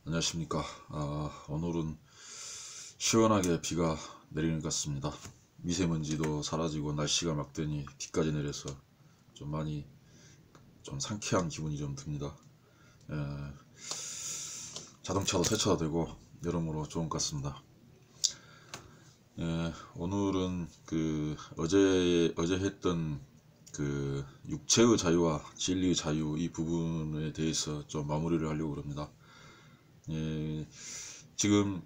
안녕하십니까. 오늘은 시원하게 비가 내리는 것 같습니다. 미세먼지도 사라지고 날씨가 맑더니 비까지 내려서 좀 많이 좀 상쾌한 기분이 좀 듭니다. 에, 자동차도 세차도 되고 여러모로 좋은 것 같습니다. 오늘은 어제 했던 육체의 자유와 진리의 자유 이 부분에 대해서 좀 마무리를 하려고 합니다. 지금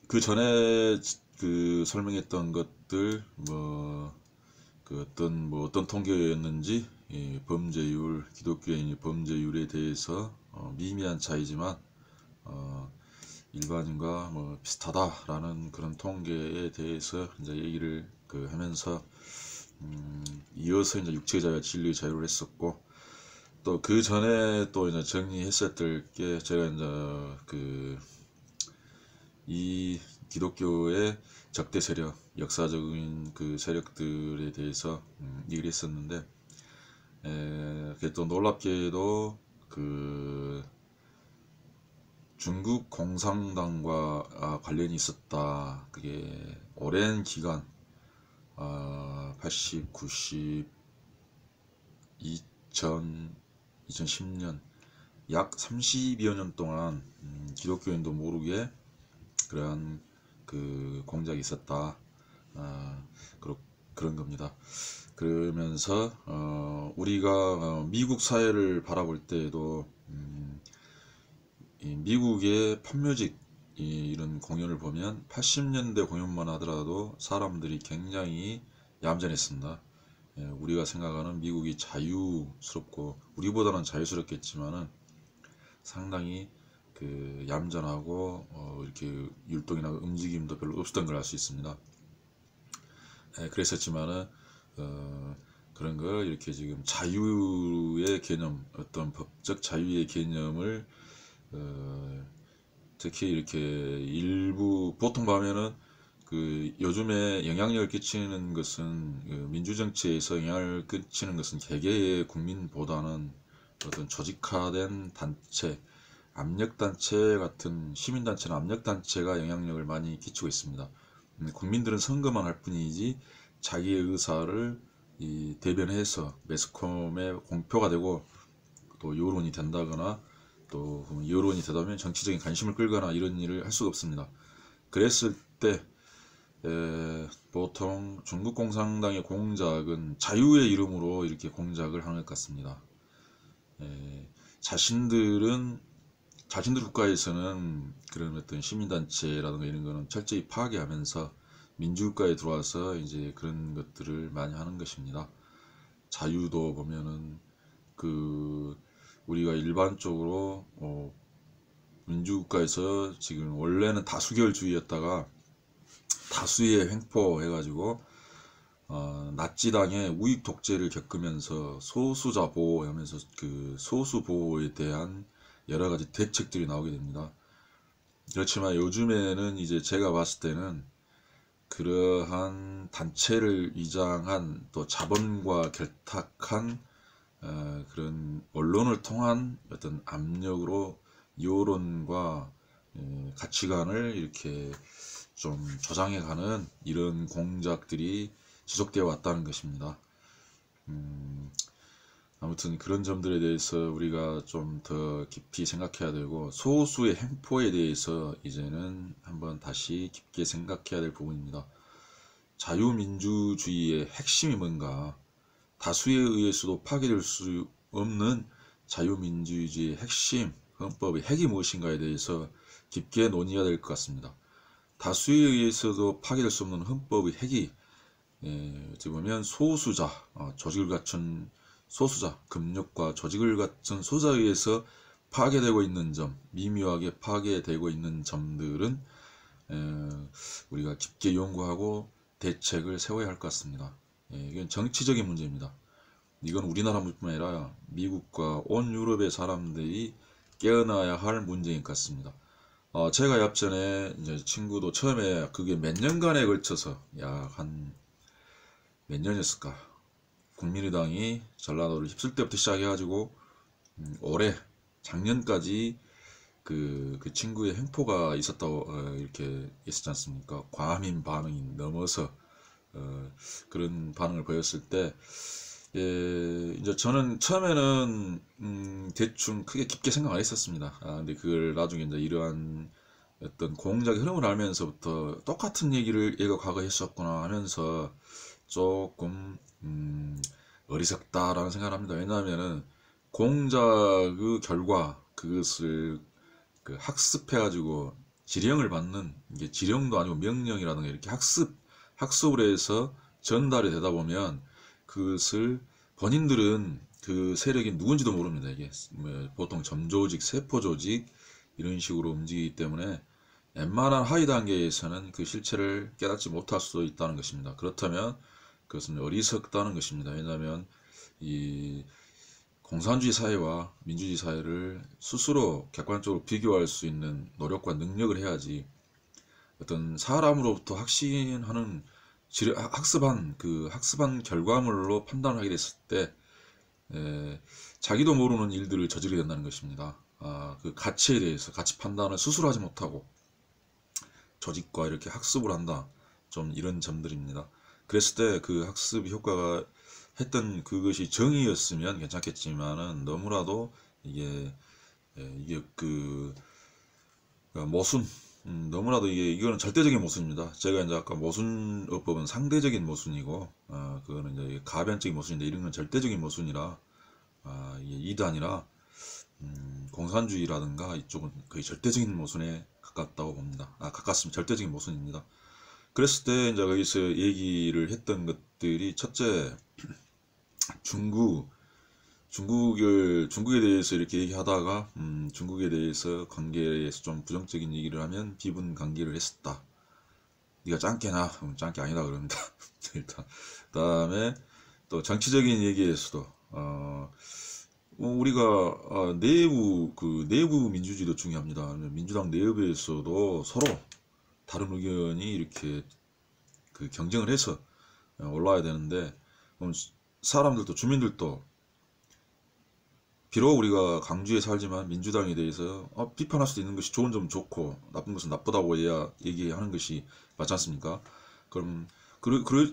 그 전에 설명했던 것들 어떤 통계였는지 범죄율, 기독교인의 범죄율에 대해서 미미한 차이지만 일반인과 비슷하다라는 그런 통계에 대해서 이제 얘기를 하면서 이어서 이제 육체의 자유와 진리의 자유를 했었고, 또 그 전에 또 이제 정리했었을 게 제가 이제 이 기독교의 적대 세력, 역사적인 그 세력들에 대해서 얘기를 했었는데, 그게 또 놀랍게도 중국 공산당과 관련이 있었다. 그게 오랜 기간 80, 90, 2010년 약 30여 년 동안 기독교인도 모르게 그러한 공작이 있었다. 그런 겁니다. 그러면서 우리가 미국 사회를 바라볼 때에도 이 미국의 팝뮤직 이런 공연을 보면 80년대 공연만 하더라도 사람들이 굉장히 얌전했습니다. 우리가 생각하는 미국이 자유스럽고, 우리보다는 자유스럽겠지만은 상당히 얌전하고 이렇게 율동이나 움직임도 별로 없었던 걸 알 수 있습니다. 그랬었지만은 그런 걸 이렇게 지금 자유의 개념, 어떤 법적 자유의 개념을 특히 이렇게 일부 보통 보면은 요즘에 영향력을 끼치는 것은 민주정치에서 영향을 끼치는 것은 개개의 국민보다는 어떤 조직화된 단체, 압력단체 같은 시민단체나 압력단체가 영향력을 많이 끼치고 있습니다. 국민들은 선거만 할 뿐이지 자기의 의사를 대변해서 매스컴에 공표가 되고 또 여론이 된다거나 또 여론이 되다 보면 정치적인 관심을 끌거나 이런 일을 할 수가 없습니다. 그랬을 때 보통 중국 공산당의 공작은 자유의 이름으로 이렇게 공작을 하는 것 같습니다. 자신들 국가에서는 그런 어떤 시민단체라든가 이런 거는 철저히 파괴하면서 민주국가에 들어와서 이제 그런 것들을 많이 하는 것입니다. 자유도 보면은 우리가 일반적으로 민주국가에서 지금 원래는 다수결주의였다가 다수의 횡포 해가지고 나치당의 우익 독재를 겪으면서 소수자 보호하면서 소수 보호에 대한 여러 가지 대책들이 나오게 됩니다. 그렇지만 요즘에는 이제 제가 봤을 때는 그러한 단체를 위장한 또 자본과 결탁한 그런 언론을 통한 어떤 압력으로 여론과 가치관을 이렇게 좀 조장해가는 이런 공작들이 지속되어 왔다는 것입니다. 아무튼 그런 점들에 대해서 우리가 좀 더 깊이 생각해야 되고, 소수의 횡포에 대해서 이제는 한번 다시 깊게 생각해야 될 부분입니다. 자유민주주의의 핵심이 뭔가, 다수에 의해서도 파괴될 수 없는 자유민주주의의 핵심, 헌법의 핵이 무엇인가에 대해서 깊게 논의해야 될 것 같습니다. 다수에 의해서도 파괴될 수 없는 헌법의 핵이 어떻게 보면 소수자, 조직을 갖춘 소수자, 금력과 조직을 갖춘 소수자에 의해서 파괴되고 있는 점, 미묘하게 파괴되고 있는 점들은 우리가 깊게 연구하고 대책을 세워야 할 것 같습니다. 이건 정치적인 문제입니다. 이건 우리나라뿐만 아니라 미국과 온 유럽의 사람들이 깨어나야 할 문제인 것 같습니다. 제가 앞전에 이제 친구도 처음에 그게 몇 년간에 걸쳐서 약 한 몇 년이었을까, 국민의당이 전라도를 휩쓸 때부터 시작해가지고 올해 작년까지 그 친구의 횡포가 있었다고 이렇게 있었지 않습니까? 과민 반응이 넘어서 그런 반응을 보였을 때, 이제 저는 처음에는 대충 크게 깊게 생각 안 했었습니다. 근데 그걸 나중에 이제 이러한 어떤 공작의 흐름을 알면서부터 똑같은 얘기를 얘가 과거에 했었구나 하면서 조금 어리석다라는 생각을 합니다. 왜냐하면은 공작의 결과 그것을 그 학습해가지고 지령을 받는, 이게 지령도 아니고 명령이라든가 이렇게 학습을 해서 전달이 되다 보면 그것을 본인들은 그 세력이 누군지도 모릅니다. 이게 뭐 보통 점조직, 세포조직 이런 식으로 움직이기 때문에 웬만한 하위 단계에서는 그 실체를 깨닫지 못할 수도 있다는 것입니다. 그렇다면 그것은 어리석다는 것입니다. 왜냐하면 이 공산주의 사회와 민주주의 사회를 스스로 객관적으로 비교할 수 있는 노력과 능력을 해야지, 어떤 사람으로부터 확신하는 학습한 결과물로 판단을 하게 됐을 때 자기도 모르는 일들을 저지르게 된다는 것입니다. 그 가치에 대해서 가치 판단을 스스로 하지 못하고 조직과 이렇게 학습을 한다. 좀 이런 점들입니다. 그랬을 때 그 학습 효과가 했던 그것이 정의였으면 괜찮겠지만은 너무나도 이게 모순, 너무나도 이거는 절대적인 모순입니다. 제가 이제 아까 모순어법은 상대적인 모순이고, 그거는 이제 가변적인 모순인데, 이런 건 절대적인 모순이라, 이게 이단이라, 공산주의라든가 이쪽은 거의 절대적인 모순에 가깝다고 봅니다. 가깝습니다. 절대적인 모순입니다. 그랬을 때 이제 거기서 얘기를 했던 것들이, 첫째, 중국에 대해서 이렇게 얘기하다가 중국에 대해서 관계에 대해서 좀 부정적인 얘기를 하면 비분 관계를 했었다. 네가 짱깨나? 짱깨 아니다 그럽니다. 일단 그다음에 또 정치적인 얘기에서도 우리가 내부 민주주의도 중요합니다. 민주당 내부에서도 서로 다른 의견이 이렇게 그 경쟁을 해서 올라와야 되는데, 그럼 사람들도, 주민들도, 비록 우리가 강주에 살지만 민주당에 대해서 비판할 수도 있는 것이 좋은 점은 좋고 나쁜 것은 나쁘다고 해야 얘기하는 것이 맞지 않습니까? 그럼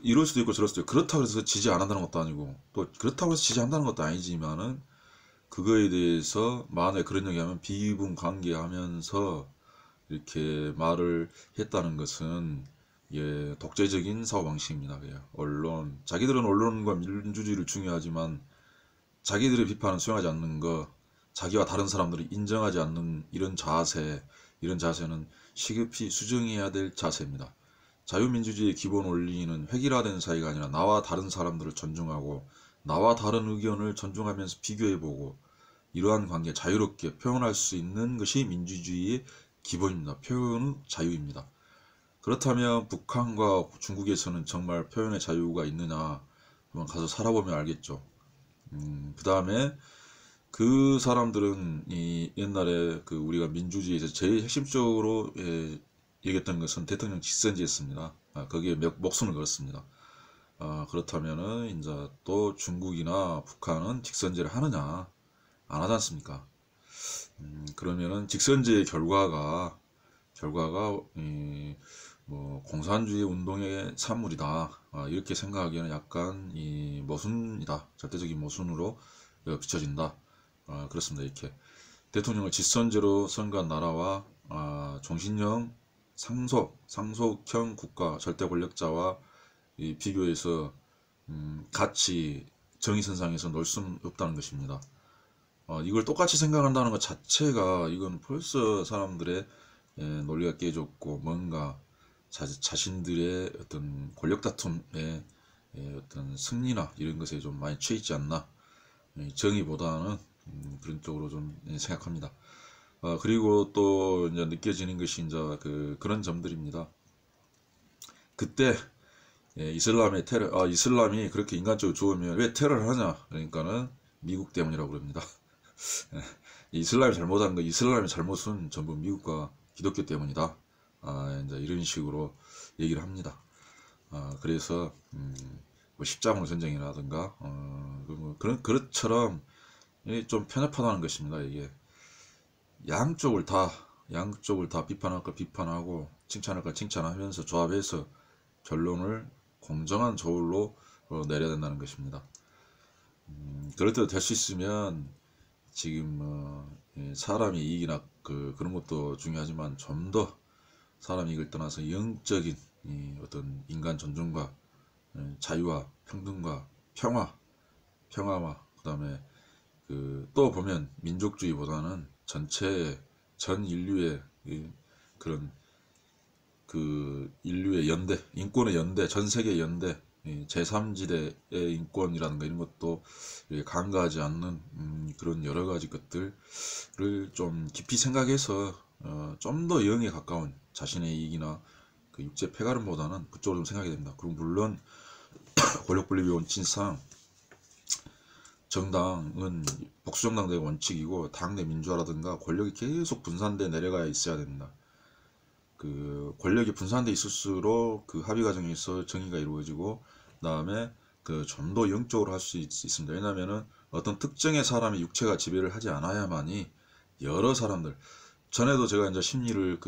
이럴 수도 있고 저럴 수도 있고, 그렇다고 해서 지지 안 한다는 것도 아니고, 또 그렇다고 해서 지지 한다는 것도 아니지만은, 그거에 대해서 만약에 그런 얘기하면 비분 관계하면서 이렇게 말을 했다는 것은 독재적인 사고방식입니다. 자기들은 언론과 민주주의를 중요하지만 자기들의 비판은 수용하지 않는 거, 자기와 다른 사람들을 인정하지 않는 이런 자세는 시급히 수정해야 될 자세입니다. 자유민주주의의 기본 원리는 획일화된 사회가 아니라 나와 다른 사람들을 존중하고 나와 다른 의견을 존중하면서 비교해보고 이러한 관계 자유롭게 표현할 수 있는 것이 민주주의의 기본입니다. 표현의 자유입니다. 그렇다면 북한과 중국에서는 정말 표현의 자유가 있느냐, 한번 가서 살아보면 알겠죠. 그 다음에 그 사람들은 옛날에 우리가 민주주의에서 제일 핵심적으로 얘기했던 것은 대통령 직선제였습니다. 거기에 목숨을 걸었습니다. 그렇다면은 이제 또 중국이나 북한은 직선제를 하느냐, 안 하지 않습니까? 그러면은 직선제의 결과가 뭐 공산주의 운동의 산물이다, 이렇게 생각하기에는 약간 모순이다, 절대적인 모순으로 비춰진다. 그렇습니다. 이렇게 대통령을 직선제로 선거한 나라와 종신형 상속형 국가 절대 권력자와 비교해서 같이 정의선상에서 놀 수는 없다는 것입니다. 이걸 똑같이 생각한다는 것 자체가, 이건 벌써 사람들의 논리가 깨졌고, 뭔가 자신들의 어떤 권력 다툼의 어떤 승리나 이런 것에 좀 많이 취해 있지 않나, 정의보다는 그런 쪽으로 좀 생각합니다. 그리고 또 이제 느껴지는 것이 이제 그런 점들입니다. 그때 이슬람의 테러, 이슬람이 그렇게 인간적으로 좋으면 왜 테러를 하냐? 그러니까는 미국 때문이라고 그럽니다. 이슬람이 잘못한 거, 이슬람의 잘못은 전부 미국과 기독교 때문이다. 이제 이런 식으로 얘기를 합니다. 그래서 뭐 십자군 전쟁이라든가 그런 그릇처럼 좀 편협하다는 것입니다. 이게 양쪽을 다 비판할 거 비판하고 칭찬할 거 칭찬하면서 조합해서 결론을 공정한 저울로 내려야 된다는 것입니다. 그럴 때도 될 수 있으면 지금 사람의 이익이나 그런 것도 중요하지만 좀 더 사람 이익을 떠나서 영적인 어떤 인간 존중과 자유와 평등과 평화와 그다음에 또 보면 민족주의보다는 전체 전 인류의 그런 인류의 연대, 인권의 연대, 전 세계 연대, 제3지대의 인권이라는 거 이런 것도 간과하지 않는 그런 여러 가지 것들을 좀 깊이 생각해서 좀 더 영에 가까운 자신의 이익이나 육체 폐가름보다는 그쪽으로 좀 생각해야 됩니다. 그리고 물론 권력분립의 원칙상 정당은 복수정당의 원칙이고 당내 민주화라든가 권력이 계속 분산돼 내려가야 있어야 됩니다. 권력이 분산돼 있을수록 합의 과정에서 정의가 이루어지고 그다음에 좀 더 영적으로 할 수 있습니다. 왜냐하면은 어떤 특정의 사람의 육체가 지배를 하지 않아야만이 여러 사람들 전에도 제가 이제 심리를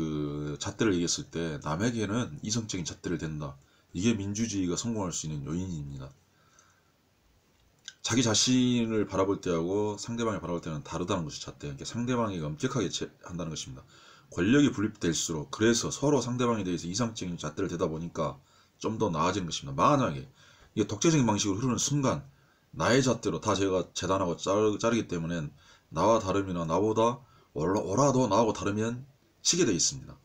잣대를 얘기했을 때 남에게는 이성적인 잣대를 댄다. 이게 민주주의가 성공할 수 있는 요인입니다. 자기 자신을 바라볼 때하고 상대방을 바라볼 때는 다르다는 것이 잣대. 그러니까 상대방이 엄격하게 한다는 것입니다. 권력이 분립될수록 그래서 서로 상대방에 대해서 이상적인 잣대를 대다 보니까 좀 더 나아지는 것입니다. 만약에 이게 독재적인 방식으로 흐르는 순간 나의 잣대로 다 제가 재단하고 자르기 때문에 나와 다름이나 나보다 오라도 나하고 다르면 치게 되어 있습니다.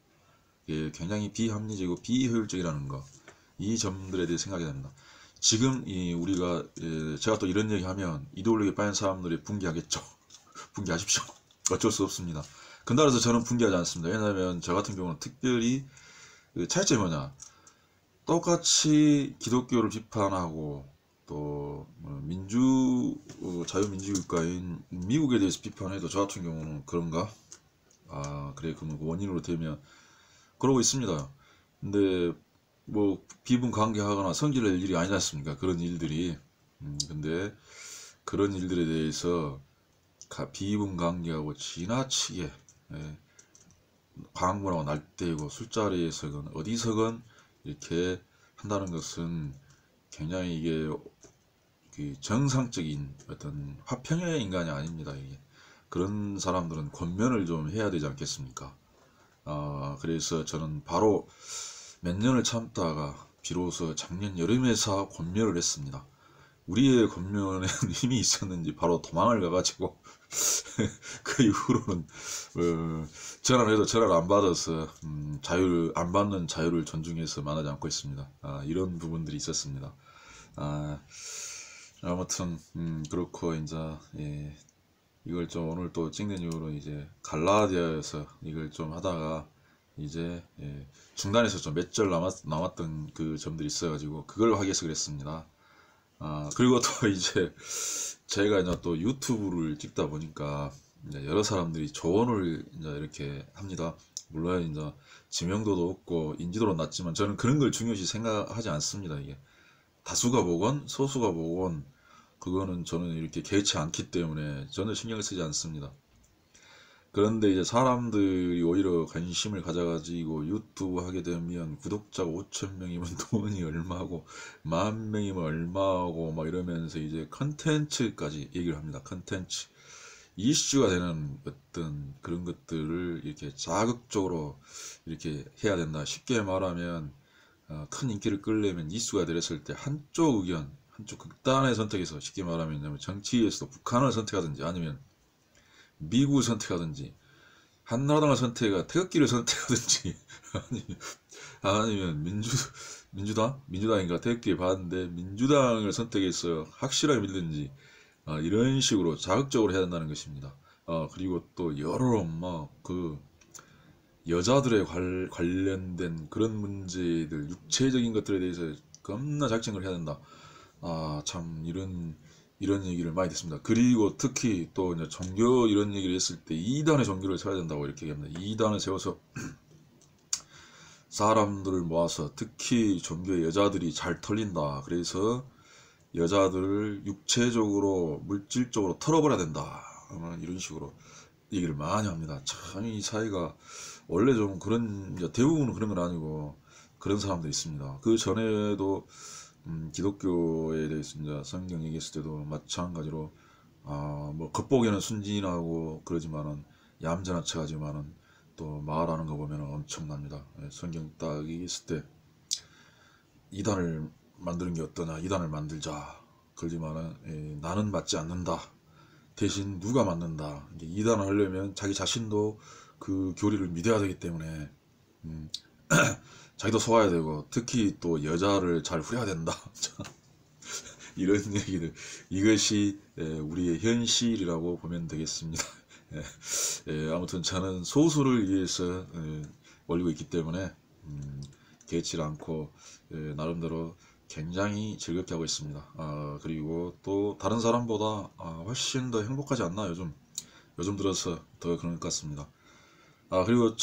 이게 굉장히 비합리적이고 비효율적이라는 거, 이 점들에 대해 생각이 됩니다. 지금 우리가 제가 또 이런 얘기하면 이데올로기에 빠진 사람들이 분개하겠죠. 분개하십시오. 어쩔 수 없습니다. 그날에서 저는 분개하지 않습니다. 왜냐하면 저 같은 경우는 특별히 차이점이 뭐냐, 똑같이 기독교를 비판하고 또 자유민주국가인 미국에 대해서 비판해도 저 같은 경우는 그런가? 그래, 그럼 원인으로 되면 그러고 있습니다. 근데 뭐 비분관계하거나 성질낼 일이 아니지 않습니까? 그런 일들이. 근데 그런 일들에 대해서 비분관계하고 지나치게 광분하고 날때고 술자리에서건 어디서건 이렇게 한다는 것은 굉장히 이게 정상적인 어떤 화평의 인간이 아닙니다. 이게. 그런 사람들은 권면을 좀 해야 되지 않겠습니까? 그래서 저는 바로 몇 년을 참다가 비로소 작년 여름에서 권면을 했습니다. 우리의 권면에는 힘이 있었는지 바로 도망을 가가지고 그 이후로는 전화를 해도 전화를 안 받아서 자유를 안 받는 자유를 존중해서 말하지 않고 있습니다. 이런 부분들이 있었습니다. 아무튼 그렇고 이제 이걸 좀 오늘 또 찍는 이후로 이제 갈라디아에서 이걸 좀 하다가 이제 중단에서 좀 몇 절 남았던 그 점들이 있어가지고 그걸 하기 위해서 그랬습니다. 그리고 또 이제 제가 이제 또 유튜브를 찍다 보니까 이제 여러 사람들이 조언을 이제 이렇게 합니다. 물론 이제 지명도도 없고 인지도는 낮지만 저는 그런 걸 중요시 생각하지 않습니다. 이게 다수가 보건 소수가 보건 그거는 저는 이렇게 개의치 않기 때문에 전혀 신경을 쓰지 않습니다. 그런데 이제 사람들이 오히려 관심을 가져가지고 유튜브 하게 되면 구독자가 5,000명이면 돈이 얼마고 10,000명이면 얼마고 막 이러면서 이제 컨텐츠까지 얘기를 합니다. 컨텐츠 이슈가 되는 어떤 그런 것들을 이렇게 자극적으로 이렇게 해야 된다. 쉽게 말하면 큰 인기를 끌려면 이슈가 되었을 때 한쪽 의견, 한쪽 극단의 선택에서 쉽게 말하면 정치에서도 북한을 선택하든지 아니면 미국을 선택하든지 한나라당을 선택하 태극기를 선택하든지 아니면 민주당인가 태극기 봤는데 민주당을 선택해서 확실하게 믿든지 이런 식으로 자극적으로 해야 된다는 것입니다. 그리고 또 여러 여자들에 관련된 그런 문제들 육체적인 것들에 대해서 겁나 자극적으로 해야 된다. 참 이런 얘기를 많이 듣습니다. 그리고 특히 또 이제 종교 이런 얘기를 했을 때 2단의 종교를 세워야 된다고 이렇게 얘기합니다. 2단을 세워서 사람들을 모아서 특히 종교의 여자들이 잘 털린다. 그래서 여자들을 육체적으로 물질적으로 털어버려야 된다. 이런 식으로 얘기를 많이 합니다. 참 이 사회가 원래 좀 그런, 이제 대부분은 그런 건 아니고 그런 사람도 있습니다. 그 전에도 기독교에 대해서 이제 성경 얘기했을 때도 마찬가지로 뭐 겉보기에는 순진하고 그러지만은 얌전한 척하지만은 또 말하는 거 보면 엄청납니다. 예, 성경 딱 얘기했을 때 이단을 만드는 게 어떠냐, 이단을 만들자 그러지만은 나는 맞지 않는다, 대신 누가 맞는다. 이제 이단을 하려면 자기 자신도 그 교리를 믿어야 되기 때문에 음, 자기도 속아야 되고 특히 또 여자를 잘 후려야 된다. 이런 얘기들, 이것이 우리의 현실이라고 보면 되겠습니다. 아무튼 저는 소수를 위해서 올리고 있기 때문에 개의치 않고 나름대로 굉장히 즐겁게 하고 있습니다. 그리고 또 다른 사람보다 훨씬 더 행복하지 않나, 요즘 들어서 더 그런 것 같습니다. 그리고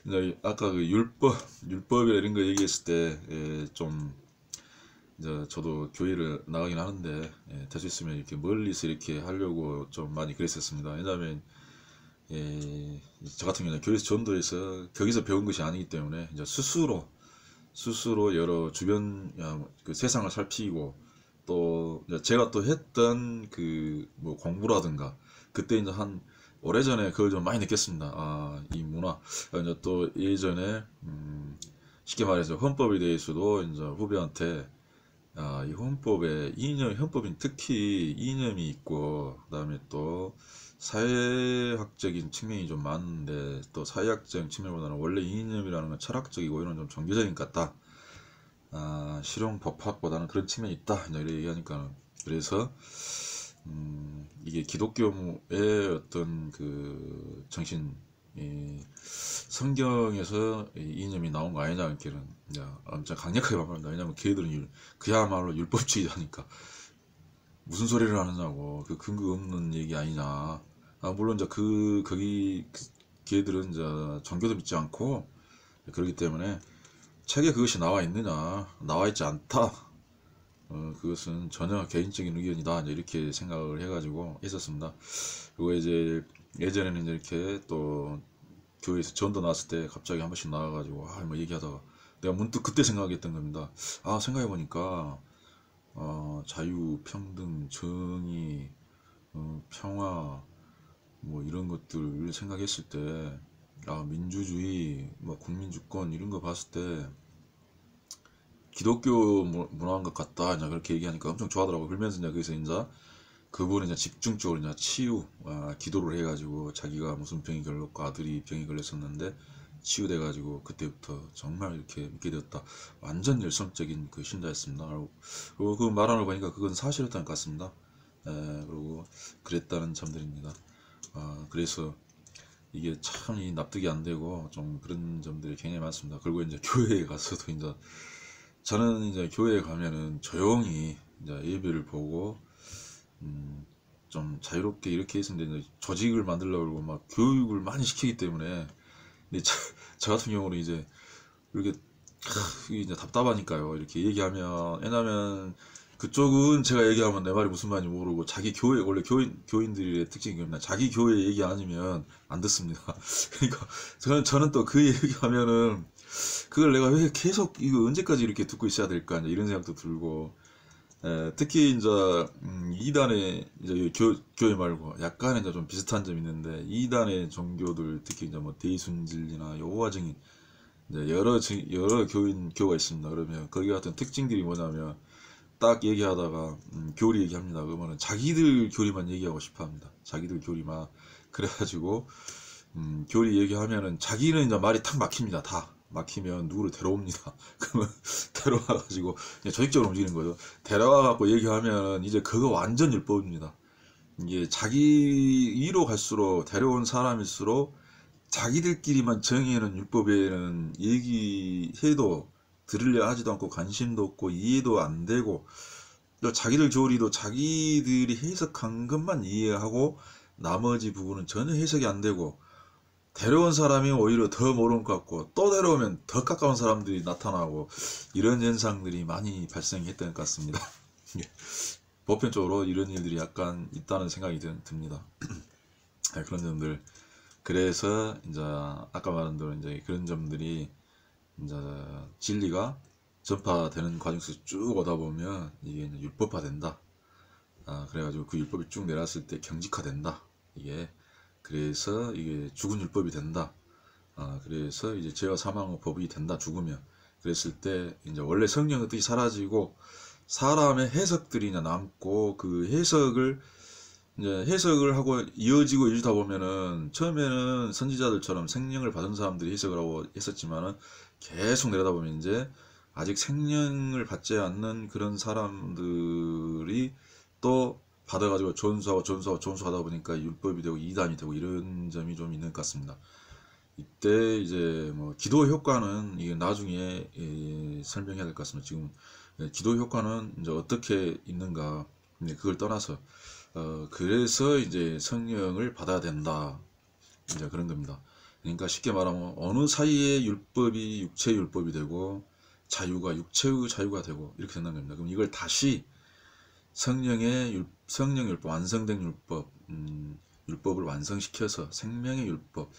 이제 아까 그 율법이나 이런 거 얘기했을 때 좀 이제 저도 교회를 나가긴 하는데 될 수 있으면 이렇게 멀리서 이렇게 하려고 좀 많이 그랬었습니다. 왜냐하면 저 같은 경우는 교회에서 전도해서 거기서 배운 것이 아니기 때문에 이제 스스로 여러 주변 그 세상을 살피고 또 제가 또 했던 그 뭐 공부라든가 그때 이제 한 오래전에 그걸 좀 많이 느꼈습니다. 이 문화 이제 또 예전에 쉽게 말해서 헌법에 대해서도 이제 후배한테 이 헌법에 헌법인 특히 이념이 있고 그다음에 또 사회학적인 측면이 좀 많은데 또 사회학적인 측면보다는 원래 이념이라는 건 철학적이고 이런 좀 종교적인 것 같다. 실용법학보다는 그런 측면이 있다. 이렇게 얘기하니까 그래서 이게 기독교의 어떤 그 정신, 성경에서 이념이 나온 거 아니냐, 이렇게는 엄청 강력하게 반발한다. 왜냐면 걔들은 그야말로 율법주의자니까 무슨 소리를 하느냐고, 그 근거 없는 얘기 아니냐. 물론 이제 걔들은 이제 종교도 믿지 않고 그렇기 때문에 책에 그것이 나와 있느냐, 나와 있지 않다. 그것은 전혀 개인적인 의견이다. 이렇게 생각을 해가지고 했었습니다. 그리고 이제 예전에는 이제 이렇게 또 교회에서 전도 나왔을 때 갑자기 한 번씩 나와가지고 뭐 얘기하다가 내가 문득 그때 생각했던 겁니다. 생각해보니까 자유, 평등, 정의, 평화 뭐 이런 것들을 생각했을 때 민주주의, 뭐 국민주권 이런 거 봤을 때 기독교 문화인 것 같다. 그렇게 얘기하니까 엄청 좋아하더라고. 그러면서 이제 거기서 이제 그분은 이제 집중적으로 이제 기도를 해가지고 자기가 무슨 병이 걸렸고 아들이 병이 걸렸었는데 치유돼가지고 그때부터 정말 이렇게 믿게 되었다. 완전 열성적인 그 신자였습니다. 그리고 그 말하는 거 보니까 그건 사실이었던 것 같습니다. 그리고 그랬다는 점들입니다. 그래서 이게 참 납득이 안 되고 좀 그런 점들이 굉장히 많습니다. 그리고 이제 교회에 가서도 이제 저는 이제 교회에 가면은 조용히 이제 예배를 보고 좀 자유롭게 이렇게 했었는데 조직을 만들려고 그러고 막 교육을 많이 시키기 때문에 근데 저 같은 경우는 이제 이렇게 이제 답답하니까요. 이렇게 얘기하면 왜냐면 그쪽은 제가 얘기하면 내 말이 무슨 말인지 모르고 자기 교회 원래 교인들의 특징이 그렇나 자기 교회 얘기 아니면 안 듣습니다. 그러니까 저는 또 그 얘기하면은 그걸 내가 왜 계속 이거 언제까지 이렇게 듣고 있어야 될까 이런 생각도 들고 특히 이제 이단의 이제 교회 말고 약간의 이제 좀 비슷한 점이 있는데 이단의 종교들 특히 이제 뭐 대순진리나 여호와 증인 이제 여러 교가 있습니다. 그러면 거기 같은 특징들이 뭐냐면 딱 얘기하다가 교리 얘기합니다. 그러면은 자기들 교리만 얘기하고 싶어합니다. 자기들 교리만 그래가지고 교리 얘기하면은 자기는 이제 말이 탁 막힙니다. 다 막히면 누구를 데려옵니다. 그러면 데려와가지고 조직적으로 움직이는 거죠. 데려와갖고 얘기하면 이제 그거 완전 율법입니다. 이게 자기 위로 갈수록 데려온 사람일수록 자기들끼리만 정의하는 율법에는 얘기해도 들으려 하지도 않고 관심도 없고 이해도 안 되고 또 자기들 교리도 자기들이 해석한 것만 이해하고 나머지 부분은 전혀 해석이 안 되고 데려온 사람이 오히려 더 모르는 것 같고 또 데려오면 더 가까운 사람들이 나타나고 이런 현상들이 많이 발생했던 것 같습니다. 보편적으로 이런 일들이 약간 있다는 생각이 듭니다. 그런 점들. 그래서 이제 아까 말한 대로 이제 그런 점들이 이제 진리가 전파되는 과정에서 쭉 오다 보면 이게 이제 율법화된다. 그래가지고 그 율법이 쭉 내려왔을 때 경직화된다. 이게 그래서 이게 죽은 율법이 된다. 그래서 이제 죄와 사망의 법이 된다. 죽으면 그랬을 때 이제 원래 성령의 뜻이 사라지고 사람의 해석들이 남고 그 해석을 이제 해석을 하고 이어지다 보면은 처음에는 선지자들처럼 생명을 받은 사람들이 해석을 하고 했었지만은 계속 내려다 보면 이제 아직 생명을 받지 않는 그런 사람들이 또 받아가지고 전수하다 보니까 율법이 되고 이단이 되고 이런 점이 좀 있는 것 같습니다. 이때 이제 뭐 기도 효과는 이게 나중에 설명해야 될 것 같습니다. 지금 기도 효과는 이제 어떻게 있는가 그걸 떠나서 그래서 이제 성령을 받아야 된다. 이제 그런 겁니다. 그러니까 쉽게 말하면 어느 사이에 율법이 육체 율법이 되고 자유가 육체의 자유가 되고 이렇게 된다는 겁니다. 그럼 이걸 다시 성령 율법 완성된 율법 율법을 완성시켜서 생명의 율법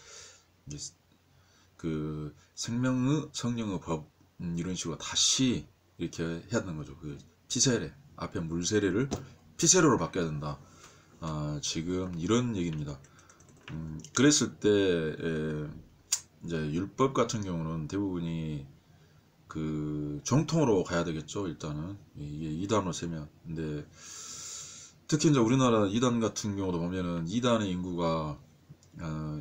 그 생명의 성령의 법 이런 식으로 다시 이렇게 해야 되는 거죠. 그 피세례 앞에 물세례를 피세례로 바뀌어야 된다. 지금 이런 얘기입니다. 그랬을 때 이제 율법 같은 경우는 대부분이 그 정통으로 가야 되겠죠. 일단은 이게 이단으로 세면. 근데 특히 이제 우리나라 이단 같은 경우도 보면은 이단의 인구가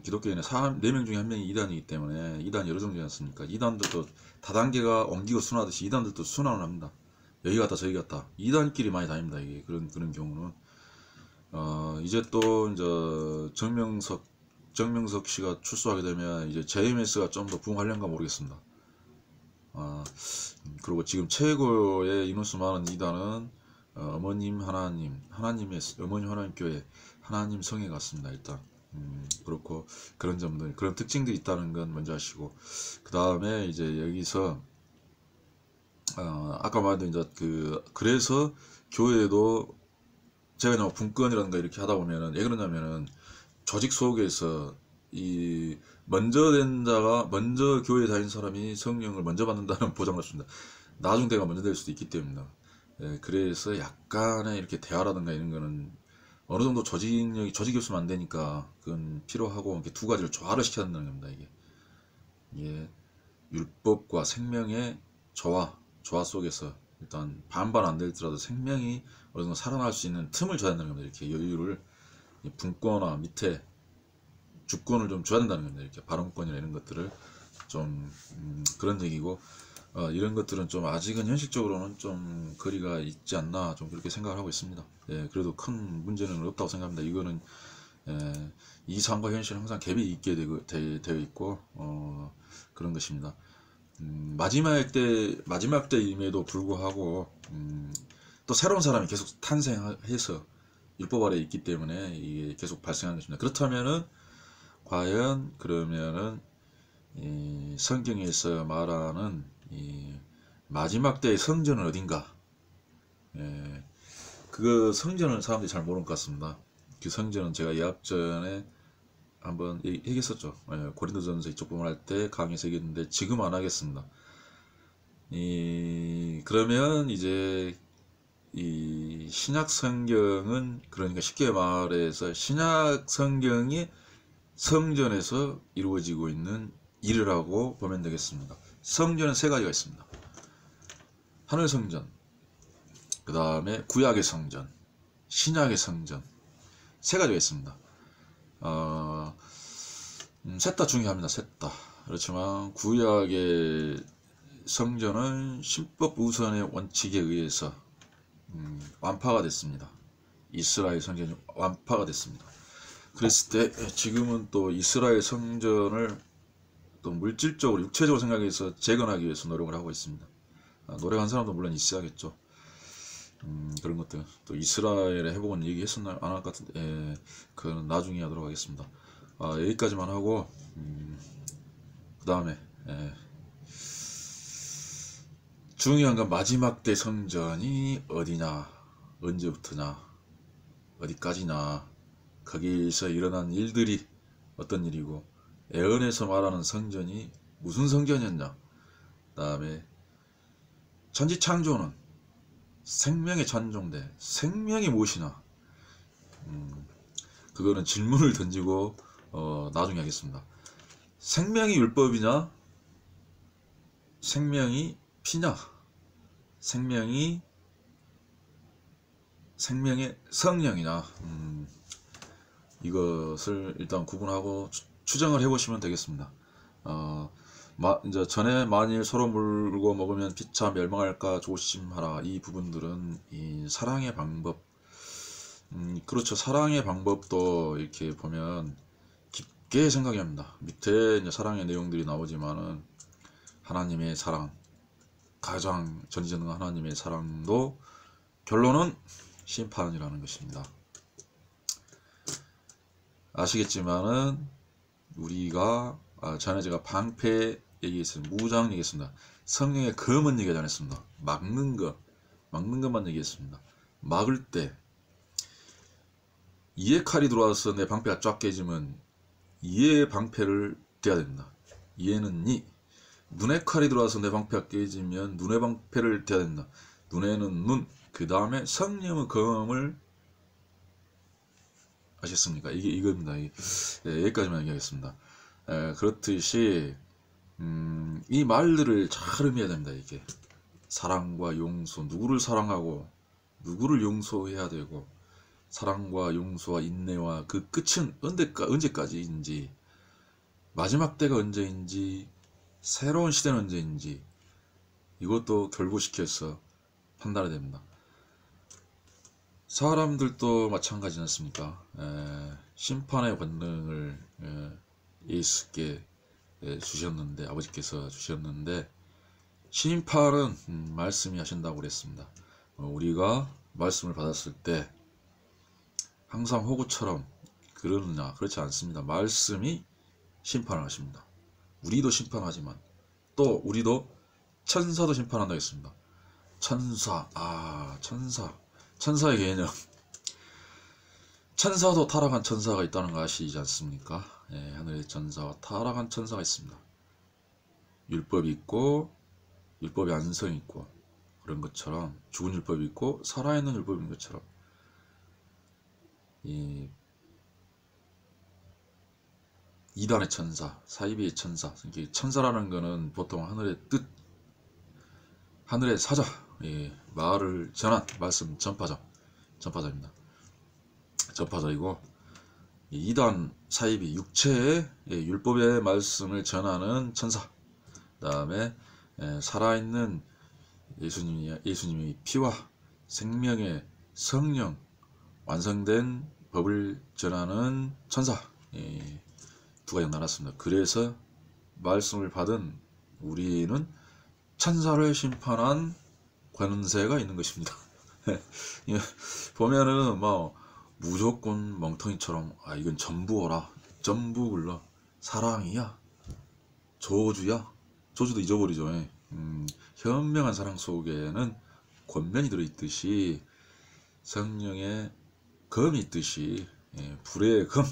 기독교인의 4명 중에 1명이 이단이기 때문에 이단이 여러 종류지 않습니까? 이단들도 다단계가 옮기고 순하듯이 이단들도 순환을 합니다. 여기 갔다 저기 갔다 이단끼리 많이 다닙니다. 이게 그런 경우는 이제 또 이제 정명석 씨가 출소하게 되면 이제 JMS가 좀 더 부흥하려는가 모르겠습니다. 그리고 지금 최고의 인원수 많은 이단은 어머님 하나님의 어머님 하나님 교회 하나님 성에 같습니다. 일단 그렇고 그런 점들 그런 특징들이 있다는 건 먼저 아시고 그 다음에 이제 여기서 아까 말한 이제 그래서 교회도 제가 그냥 분권이라든가 이렇게 하다 보면은 왜 그러냐면은 조직 속에서 이 먼저 된 자가 먼저 교회에 다닌 사람이 성령을 먼저 받는다는 보장을 없습니다. 나중 때가 먼저 될 수도 있기 때문입니다. 그래서 약간의 이렇게 대화라든가 이런 거는 어느 정도 조직이 없으면 안 되니까 그건 필요하고 이렇게 두 가지를 조화를 시켜야 된다는 겁니다. 이게 율법과 생명의 조화 속에서 일단 반반 안 될지라도 생명이 어느 정도 살아날 수 있는 틈을 줘야 된다는 겁니다. 이렇게 여유를 분권화 밑에 주권을 좀 줘야 된다는 겁니다. 이렇게 발언권이나 이런 것들을 좀 그런 얘기고 이런 것들은 좀 아직은 현실적으로는 좀 거리가 있지 않나 좀 그렇게 생각을 하고 있습니다. 그래도 큰 문제는 없다고 생각합니다. 이거는 이상과 현실은 항상 갭이 있게 되어 있고 그런 것입니다. 마지막 때임에도 불구하고 또 새로운 사람이 계속 탄생해서 율법 아래에 있기 때문에 이게 계속 발생하는 것입니다. 그렇다면은 과연 그러면은 이 성경에서 말하는 이 마지막 때의 성전은 어딘가? 그 성전은 사람들이 잘 모르는 것 같습니다. 그 성전은 제가 예학 전에 한번 얘기했었죠. 고린도전서 이쪽 부분 할 때 강의에서 얘기했는데 지금 안 하겠습니다. 그러면 이제 이 신약 성경은 그러니까 쉽게 말해서 신약 성경이 성전에서 이루어지고 있는 일이라고 보면 되겠습니다. 성전은 세 가지가 있습니다. 하늘 성전, 그 다음에 구약의 성전, 신약의 성전 세 가지가 있습니다. 셋 다 중요합니다. 셋 다. 그렇지만 구약의 성전은 신법 우선의 원칙에 의해서 완파가 됐습니다. 이스라엘 성전이 완파가 됐습니다. 그랬을 때 지금은 또 이스라엘 성전을 또 물질적으로 육체적으로 생각해서 재건하기 위해서 노력을 하고 있습니다. 노력한 사람도 물론 있어야겠죠. 그런 것들 또 이스라엘의 회복은 얘기했었나 안 할 것 같은데 그건 나중에 하도록 하겠습니다. 여기까지만 하고 그 다음에 중요한 건 마지막 때 성전이 어디냐 언제부터냐 어디까지냐 거기서 일어난 일들이 어떤 일이고, 애언에서 말하는 성전이 무슨 성전이었냐. 그 다음에 천지창조는 생명의 찬종대, 생명이 무엇이냐. 그거는 질문을 던지고 나중에 하겠습니다. 생명이 율법이냐, 생명이 피냐, 생명의 성령이냐. 이것을 일단 구분하고 추정을 해보시면 되겠습니다. 이제 전에 만일 서로 물고 먹으면 피차 멸망할까 조심하라. 이 부분들은 이 사랑의 방법, 그렇죠. 사랑의 방법도 이렇게 보면 깊게 생각해야 합니다. 밑에 이제 사랑의 내용들이 나오지만은 하나님의 사랑, 가장 전지전능한 하나님의 사랑도 결론은 심판이라는 것입니다. 아시겠지만은 우리가 전에 제가 방패 얘기했습니다. 무장 얘기했습니다. 성령의 검은 얘기 안 했습니다. 막는 것만 얘기했습니다. 막을 때 이의 칼이 들어와서 내 방패가 쫙 깨지면 이의 방패를 떼야 된다. 이에는 니. 눈의 칼이 들어와서 내 방패가 깨지면 눈의 방패를 떼야 된다. 눈에는 눈. 그 다음에 성령의 검을 아셨습니까? 이겁니다. 여기까지만 얘기하겠습니다. 그렇듯이 이 말들을 잘 의미해야 됩니다. 이게 사랑과 용서, 누구를 사랑하고 누구를 용서해야 되고, 사랑과 용서와 인내와 그 끝은 언제까지인지, 마지막 때가 언제인지, 새로운 시대는 언제인지, 이것도 결부시켜서 판단해야 됩니다. 사람들도 마찬가지지 않습니까? 심판의 권능을 예수께 주셨는데, 아버지께서 주셨는데, 심판은 말씀이 하신다고 그랬습니다. 우리가 말씀을 받았을 때 항상 호구처럼 그러느냐? 그렇지 않습니다. 말씀이 심판을 하십니다. 우리도 심판하지만 또 우리도 천사도 심판한다고 했습니다. 천사의 개념. 천사도 타락한 천사가 있다는 거 아시지 않습니까? 하늘의 천사와 타락한 천사가 있습니다. 율법이 있고 율법의 안성이 있고, 그런 것처럼 죽은 율법이 있고 살아있는 율법이 있는 것처럼, 이 이단의 천사, 사이비의 천사, 천사라는 거는 보통 하늘의 뜻, 하늘의 사자, 말을 전한 말씀 전파자입니다. 전파자이고, 이단 사이비 육체의 율법의 말씀을 전하는 천사, 그 다음에 살아있는 예수님의 피와 생명의 성령, 완성된 법을 전하는 천사, 두 가지가 나눴습니다. 그래서 말씀을 받은 우리는 천사를 심판한 권세가 있는 것입니다. 보면은 뭐 무조건 멍텅이처럼 이건 전부어라, 전부 사랑이야, 저주도 잊어버리죠. 현명한 사랑 속에는 권면이 들어있듯이, 성령의 검이 있듯이, 불의 검,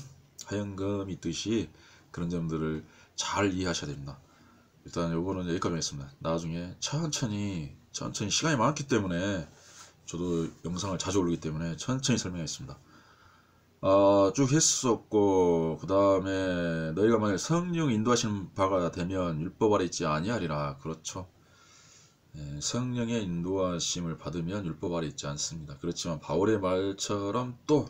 하얀 검이 있듯이, 그런 점들을 잘 이해하셔야 됩니다. 일단 요거는 여기까지 하겠습니다. 나중에 천천히 시간이 많기 때문에, 저도 영상을 자주 올리기 때문에 천천히 설명하겠습니다. 쭉 했었고, 그 다음에 너희가 만약 성령 인도하시는 바가 되면 율법 아래 있지 아니하리라. 그렇죠. 성령의 인도하심을 받으면 율법 아래 있지 않습니다. 그렇지만 바울의 말처럼 또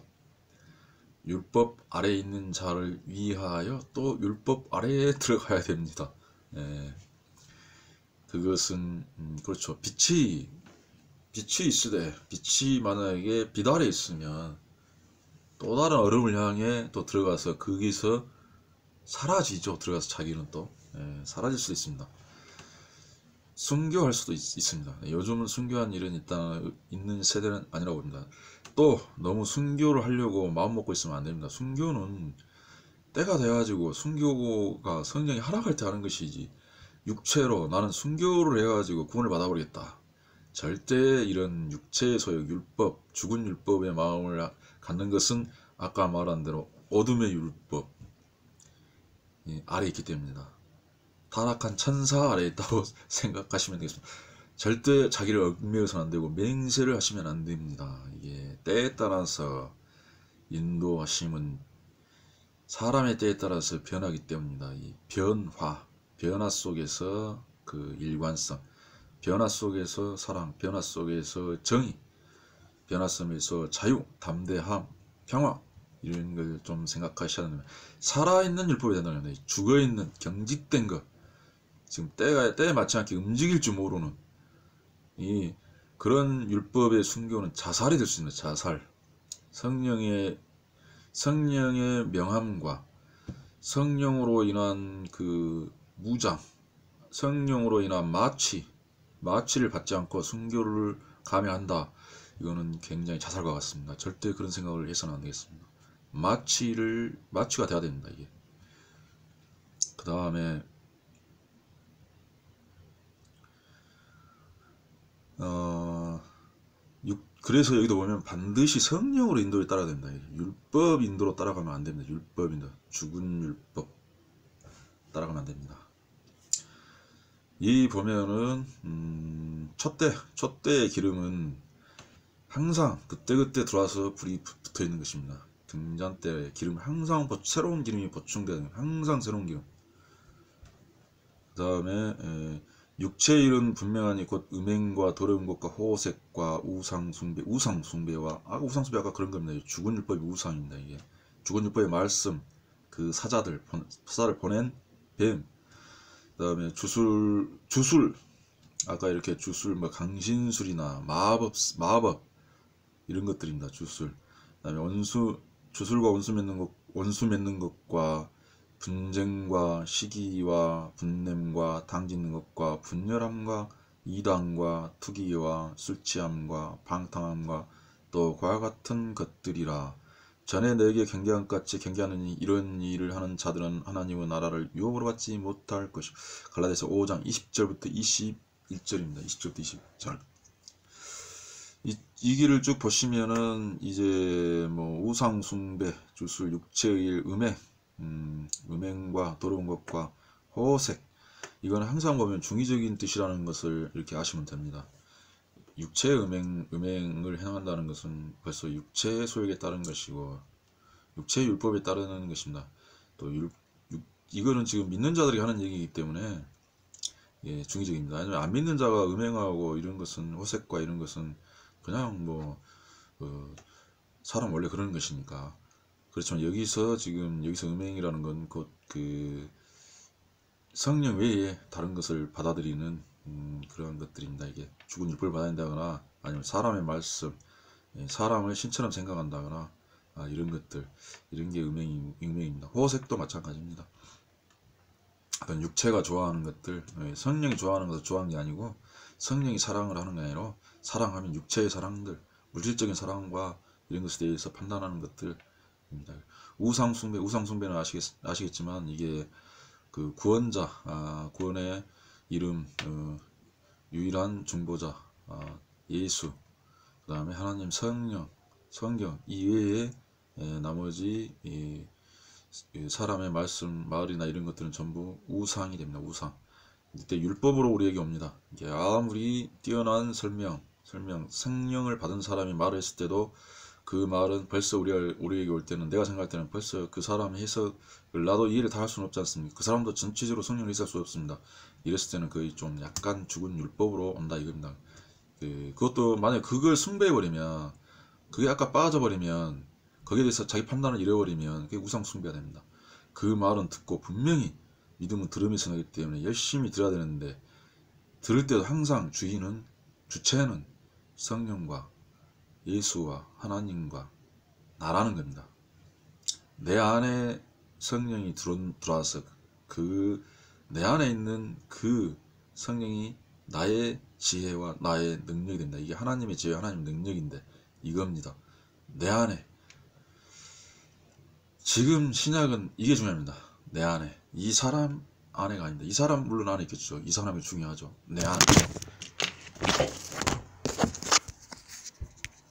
율법 아래 있는 자를 위하여 또 율법 아래에 들어가야 됩니다. 그것은 그렇죠. 빛이 있으되, 빛이 만약에 빛 아래 있으면 또 다른 얼음을 향해 또 들어가서 거기서 사라지죠. 들어가서 자기는 또 사라질 수도 있습니다. 순교할 수도 있습니다. 요즘은 순교한 일은 일단 있는 세대는 아니라고 봅니다. 또 너무 순교를 하려고 마음 먹고 있으면 안 됩니다. 순교는 때가 돼가지고, 순교가 성령이 허락할 때 하는 것이지, 육체로 나는 순교를 해가지고 구원을 받아버리겠다, 절대 이런 육체의 소욕, 율법, 죽은 율법의 마음을 갖는 것은 아까 말한 대로 어둠의 율법 아래에 있기 때문입니다. 타락한 천사 아래에 있다고 생각하시면 되겠습니다. 절대 자기를 얽매여서는 안 되고 맹세를 하시면 안 됩니다. 이게 때에 따라서 인도하심은 사람의 때에 따라서 변하기 때문입니다. 이 변화 속에서 그 일관성, 변화 속에서 사랑, 변화 속에서 정의, 변화 속에서 자유, 담대함, 평화, 이런 걸 좀 생각하셔야 됩니다. 살아있는 율법이 된다는 겁니다. 죽어있는 경직된 것, 지금 때에 맞지 않게 움직일 줄 모르는 그런 율법의 순교는 자살이 될 수 있는 자살. 성령의 명함과 성령으로 인한 그 무장, 성령으로 인한 마취를 받지 않고 순교를 감행한다. 이거는 굉장히 자살과 같습니다. 절대 그런 생각을 해서는 안 되겠습니다. 마취가 돼야 됩니다. 이게. 그 다음에 그래서 여기도 보면 반드시 성령으로 인도를 따라야 된다. 율법 인도로 따라가면 안 됩니다. 율법 인도, 죽은 율법 따라가면 안 됩니다. 이 보면은 촛대의 기름은 항상 그때그때 들어와서 불이 붙어 있는 것입니다. 등잔대에 기름 항상 새로운 기름이 보충되는, 항상 새로운 기름. 그 다음에 육체의 일은 분명하니 곧 음행과 더러운 것과 호색과 우상숭배와 우상숭배 아까 그런 겁니다. 죽은 율법이 우상입니다. 이게 죽은 율법의 말씀, 그 사자를 보낸 뱀, 그 다음에 주술 아까 이렇게 주술 뭐 강신술이나 마법 이런 것들입니다. 주술. 그 다음에 주술과 원수 맺는 것과 분쟁과 시기와 분냄과 당짓는 것과 분열함과 이단과 투기와 술취함과 방탕함과 또 그와 같은 것들이라. 전에 너에게 경계함같이 경계하느니 이런 일을 하는 자들은 하나님의 나라를 유업으로 받지 못할 것이. 갈라디아서 5장 20절부터 21절입니다. 20절부터 20절. 이 길을 쭉 보시면은 이제 뭐 우상 숭배, 주술, 육체의 일, 음행과 더러운 것과 호색, 이건 항상 보면 중의적인 뜻이라는 것을 이렇게 아시면 됩니다. 육체의 음행을 행한다는 것은 벌써 육체의 소욕에 따른 것이고 육체의 율법에 따르는 것입니다. 또 이거는 지금 믿는 자들이 하는 얘기이기 때문에 중의적입니다. 아니면 안 믿는 자가 음행하고 이런 것은, 호색과 이런 것은 그냥 뭐 사람 원래 그러는 것이니까. 그렇지만 여기서 음행이라는 건 곧 그 성령 외에 다른 것을 받아들이는 그런 것들입니다. 이게 죽은 율법을 받아낸다거나 아니면 사람의 말씀, 사람을 신처럼 생각한다거나 이런 것들, 이런 게 음행입니다. 호색도 마찬가지입니다. 어떤 육체가 좋아하는 것들, 성령이 좋아하는 것을 좋아하는 게 아니고 성령이 사랑을 하는 게 아니라 사랑하면 육체의 사랑들, 물질적인 사랑과 이런 것에 대해서 판단하는 것들입니다. 우상숭배는 아시겠지만 이게 그 구원의 이름, 유일한 중보자 예수, 그 다음에 하나님, 성경 이외에 나머지 사람의 말씀, 말이나 이런 것들은 전부 우상이 됩니다. 우상. 이때 율법으로 우리에게 옵니다. 이게 아무리 뛰어난 성령을 받은 사람이 말을 했을 때도 그 말은 벌써 우리에게 올 때는, 내가 생각할 때는 벌써 그 사람의 해석을 나도 이해를 다 할 수는 없지 않습니까? 그 사람도 전체적으로 성령을 해석할 수 없습니다. 이랬을 때는 거의 좀 약간 죽은 율법으로 온다 이겁니다. 그것도 만약에 그걸 숭배해버리면, 그게 아까 빠져버리면, 거기에 대해서 자기 판단을 잃어버리면 그게 우상숭배가 됩니다. 그 말은 듣고 분명히 믿음은 들음이 성하기 때문에 열심히 들어야 되는데, 들을 때도 항상 주체는 성령과 예수와 하나님과 나라는 겁니다. 내 안에 성령이 들어와서 내 안에 있는 그 성령이 나의 지혜와 나의 능력이 된다. 이게 하나님의 지혜와 하나님의 능력인데 이겁니다. 내 안에. 지금 신약은 이게 중요합니다. 내 안에. 이 사람 안에가 아닙니다. 이 사람 물론 안에 있겠죠. 이 사람이 중요하죠. 내 안에.